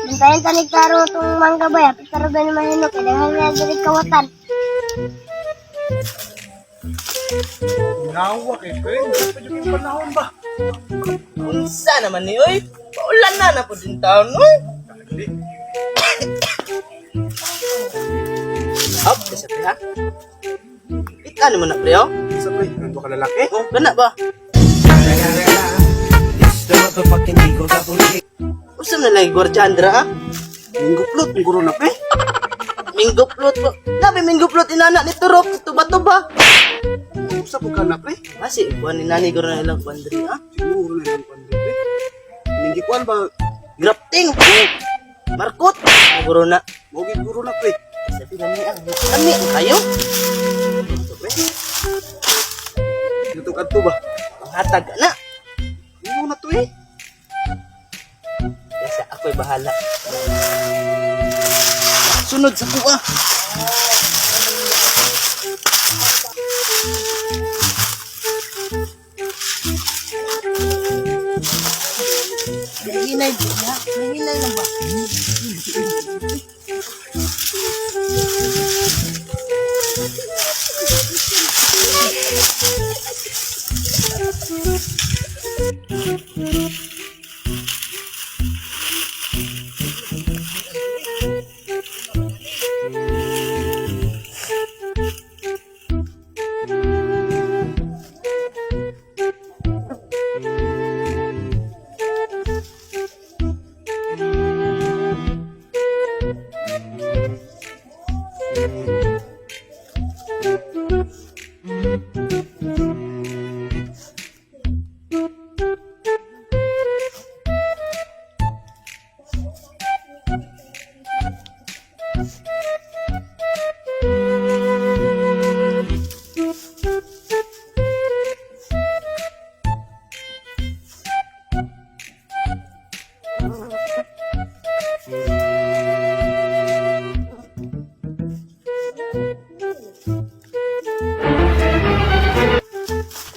Bantayan tanig karo itong mangga ba ya? Pero ganyan mahinok. Kailangan nga galing kawatan. Nawa kay Peng. Pwede yung panahon ba? Unsa naman ni oy? Paulan na po din taon no? Dali. Up, kasi ha? Ika naman na pre oh? Isa pre, nando ka lalaki. Oh, gana ba? Usam na lang Gordjandra ha? Minggo plot, ang guro na pre. Minggo plot po. Nabi minggo plot inana ni Turok. Tuba-tuba. Usa po ka na pre. Kasi buwan ni nani guro na ilang pandri ha? Siguro na yung pandit pre. Hindi ko ba, Grafting. Markot. Guro na. mawagin guro na pre. Sabi nani ang kami kayo. Ito pre. Ito kadto ba? Panghatag na. Ano na to eh? Kasi ako'y bahala. Sunod sa kuha. Nahinay ba? Nahinay lang ba?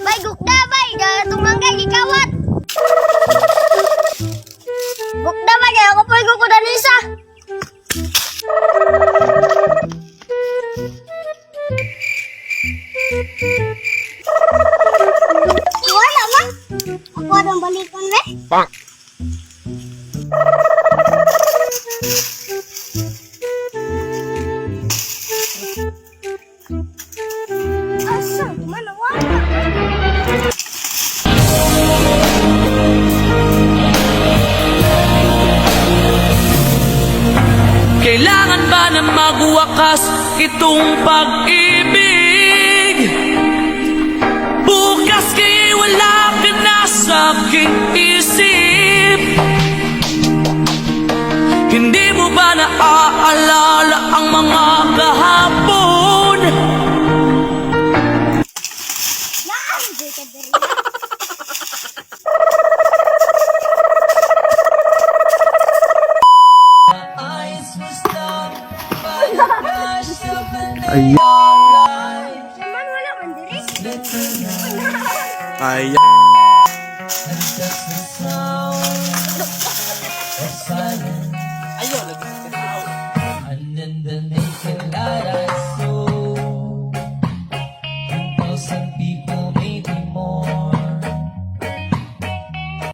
Bay, gukda, bay. Itong mangga, gikawat. Gukda, bay. Kaya ako po yung kukudan isa. Wala, ma. Ako ang balikan, be. Asa, mana wala? Kailangan ba na magwakas itong pag-ibig? Bukas kay wala ka na sa aking isip. Hindi mo ba naaalala ang mga kahapon? Naan, di ka diri. Ay. Naman wala man diri. Ay. Ayaw lagi. Underneath the light I saw 1,000